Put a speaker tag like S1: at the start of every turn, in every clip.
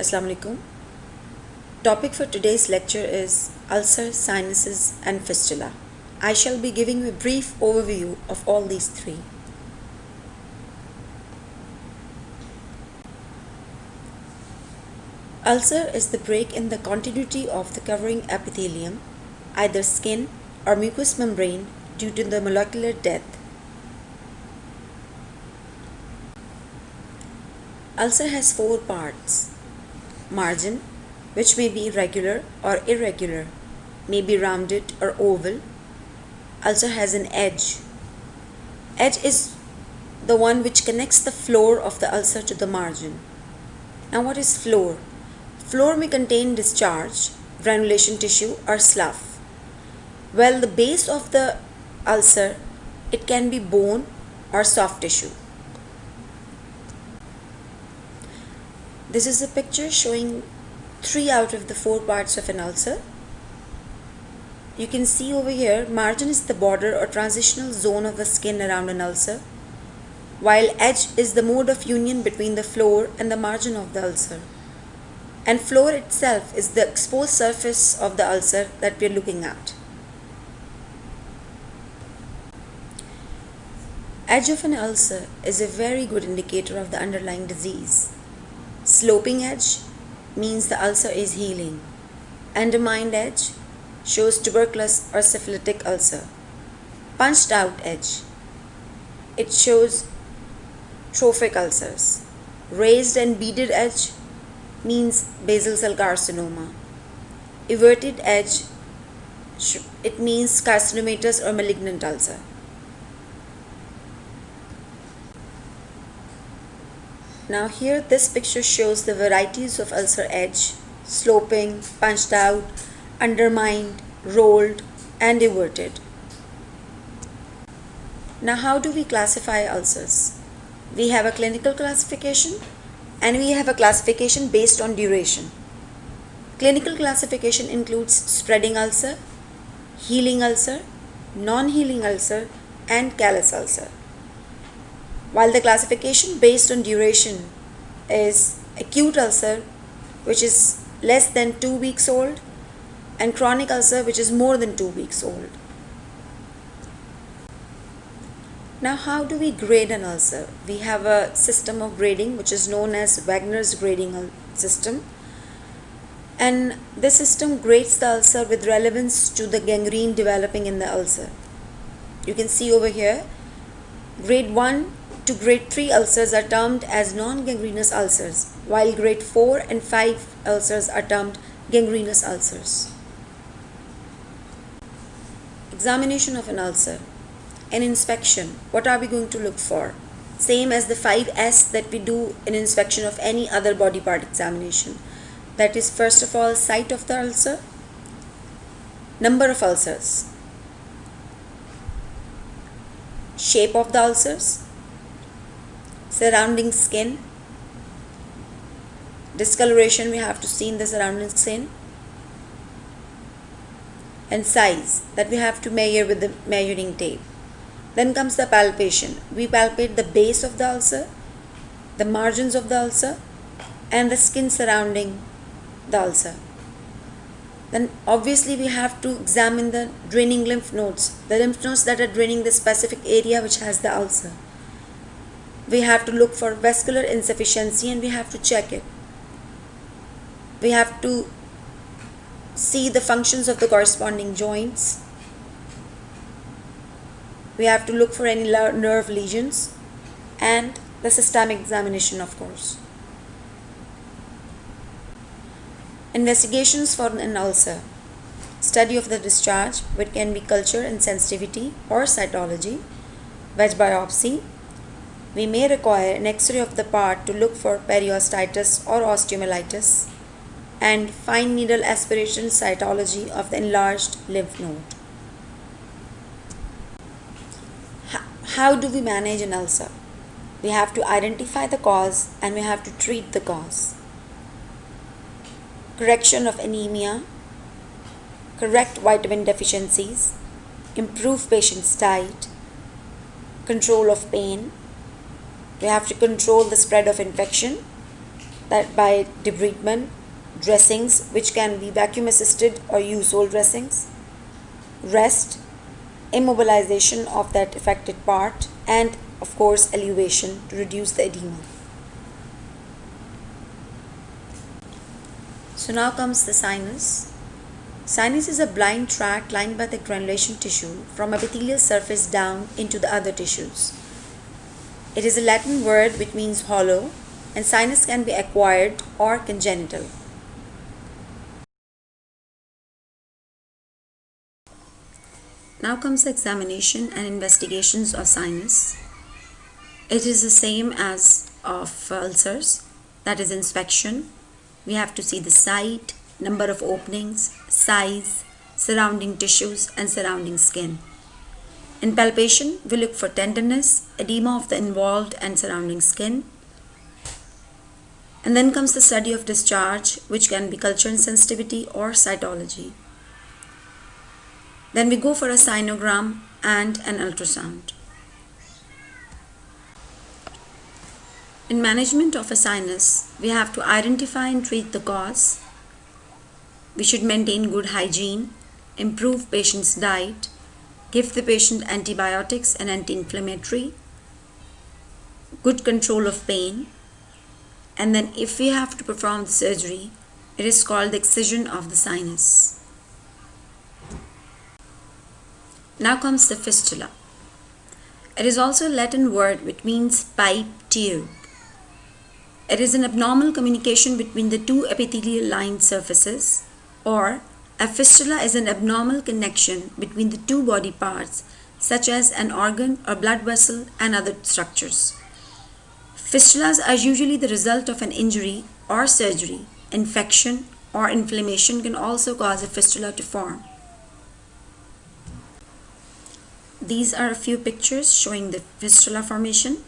S1: Assalamu alaikum. Topic for today's lecture is ulcer, sinuses and fistula. I shall be giving you a brief overview of all these three. Ulcer is the break in the continuity of the covering epithelium, either skin or mucous membrane, due to the molecular death. Ulcer has four parts. Margin, which may be regular or irregular, may be rounded or oval. Ulcer has an edge. Edge is the one which connects the floor of the ulcer to the margin. Now what is floor? Floor may contain discharge, granulation tissue or slough. Well, the base of the ulcer, it can be bone or soft tissue. This is a picture showing 3 out of the 4 parts of an ulcer. You can see over here, margin is the border or transitional zone of the skin around an ulcer, while edge is the mode of union between the floor and the margin of the ulcer. And floor itself is the exposed surface of the ulcer that we are looking at. Edge of an ulcer is a very good indicator of the underlying disease. Sloping edge means the ulcer is healing. Undermined edge shows tuberculous or syphilitic ulcer. Punched out edge, it shows trophic ulcers. Raised and beaded edge means basal cell carcinoma. Everted edge, it means carcinomatous or malignant ulcer. Now here this picture shows the varieties of ulcer edge: sloping, punched out, undermined, rolled and everted. Now how do we classify ulcers? We have a clinical classification and we have a classification based on duration. Clinical classification includes spreading ulcer, healing ulcer, non-healing ulcer and callus ulcer. While the classification based on duration is acute ulcer, which is less than 2 weeks old, and chronic ulcer, which is more than 2 weeks old. Now how do we grade an ulcer? We have a system of grading which is known as Wagner's grading system, and this system grades the ulcer with relevance to the gangrene developing in the ulcer. You can see over here, grade 1 to grade 3 ulcers are termed as non-gangrenous ulcers, while grade 4 and 5 ulcers are termed gangrenous ulcers. Examination of an ulcer. An inspection, what are we going to look for? Same as the 5S that we do in inspection of any other body part examination. That is, first of all, site of the ulcer, number of ulcers, shape of the ulcers, surrounding skin, discoloration we have to see in the surrounding skin, and size that we have to measure with the measuring tape. Then comes the palpation. We palpate the base of the ulcer, the margins of the ulcer and the skin surrounding the ulcer. Then obviously we have to examine the draining lymph nodes, the lymph nodes that are draining the specific area which has the ulcer. We have to look for vascular insufficiency and we have to check it. We have to see the functions of the corresponding joints. We have to look for any nerve lesions and the systemic examination, of course. Investigations for an ulcer. Study of the discharge, which can be culture and sensitivity or cytology, wedge biopsy. We may require an X-ray of the part to look for periostitis or osteomyelitis, and fine needle aspiration cytology of the enlarged lymph node. How do we manage an ulcer? We have to identify the cause and we have to treat the cause. Correction of anemia, correct vitamin deficiencies, improve patient's diet, control of pain. We have to control the spread of infection that by debridement, dressings which can be vacuum assisted or use-hole dressings, rest, immobilization of that affected part, and of course elevation to reduce the edema. So now comes the sinus. Sinus is a blind tract lined by the granulation tissue from epithelial surface down into the other tissues. It is a Latin word which means hollow, and sinus can be acquired or congenital. Now comes the examination and investigations of sinus. It is the same as of ulcers, that is inspection. We have to see the site, number of openings, size, surrounding tissues and surrounding skin. In palpation, we look for tenderness, edema of the involved and surrounding skin. And then comes the study of discharge, which can be culture insensitivity or cytology. Then we go for a sinogram and an ultrasound. In management of a sinus, we have to identify and treat the cause. We should maintain good hygiene, improve patient's diet, give the patient antibiotics and anti-inflammatory, good control of pain, and then if we have to perform the surgery, it is called the excision of the sinus. Now comes the fistula. It is also a Latin word which means pipe tube. It is an abnormal communication between the two epithelial lined surfaces, or a fistula is an abnormal connection between the two body parts, such as an organ or blood vessel and other structures. Fistulas are usually the result of an injury or surgery. Infection or inflammation can also cause a fistula to form. These are a few pictures showing the fistula formation.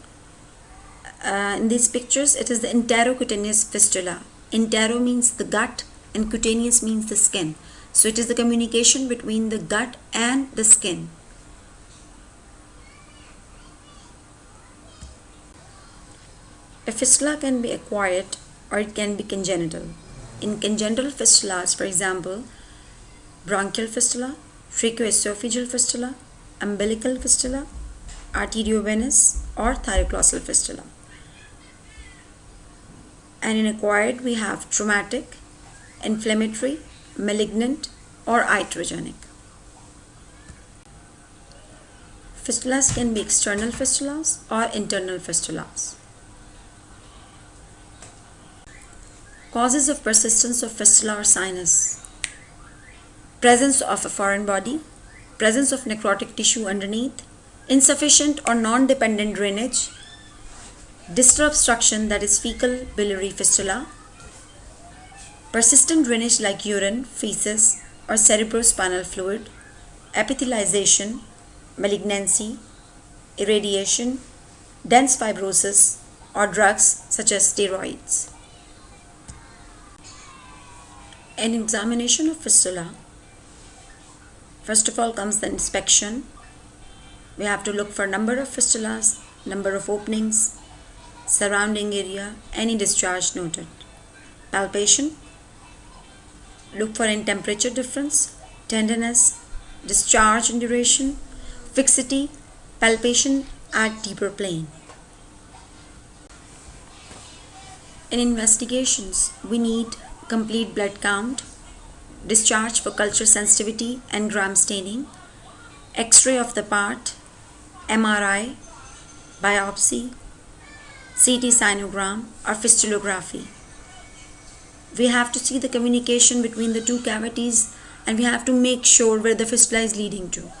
S1: In these pictures, it is the enterocutaneous fistula. Entero means the gut and cutaneous means the skin. So it is the communication between the gut and the skin. A fistula can be acquired or it can be congenital. In congenital fistulas, for example, bronchial fistula, tracheoesophageal fistula, umbilical fistula, arteriovenous or thyroclossal fistula. And in acquired, we have traumatic, inflammatory, malignant or iatrogenic. Fistulas can be external fistulas or internal fistulas. Causes of persistence of fistula or sinus: presence of a foreign body, presence of necrotic tissue underneath, insufficient or non-dependent drainage, distal obstruction, that is fecal biliary fistula, persistent drainage like urine, feces or cerebrospinal fluid, epithelialization, malignancy, irradiation, dense fibrosis or drugs such as steroids. In examination of fistula, first of all comes the inspection. We have to look for number of fistulas, number of openings, surrounding area, any discharge noted. Palpation, look for any temperature difference, tenderness, discharge in duration, fixity, palpation at deeper plane. In investigations, we need complete blood count, discharge for culture sensitivity and gram staining, X-ray of the part, MRI, biopsy, CT sinogram or fistulography. We have to see the communication between the two cavities and we have to make sure where the fistula is leading to.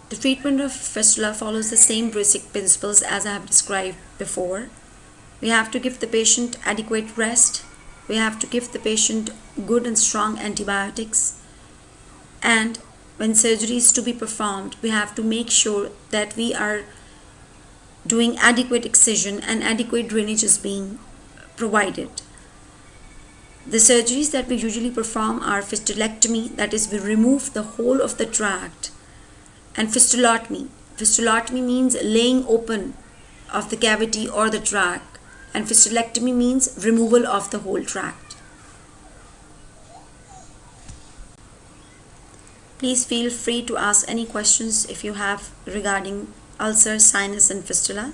S1: The treatment of fistula follows the same basic principles as I have described before. We have to give the patient adequate rest. We have to give the patient good and strong antibiotics. And when surgery is to be performed, we have to make sure that we are doing adequate excision and adequate drainage is being provided. The surgeries that we usually perform are fistulectomy, that is, we remove the whole of the tract, and fistulotomy. Fistulotomy means laying open of the cavity or the tract, and fistulectomy means removal of the whole tract. Please feel free to ask any questions if you have regarding ulcer, sinus and fistula.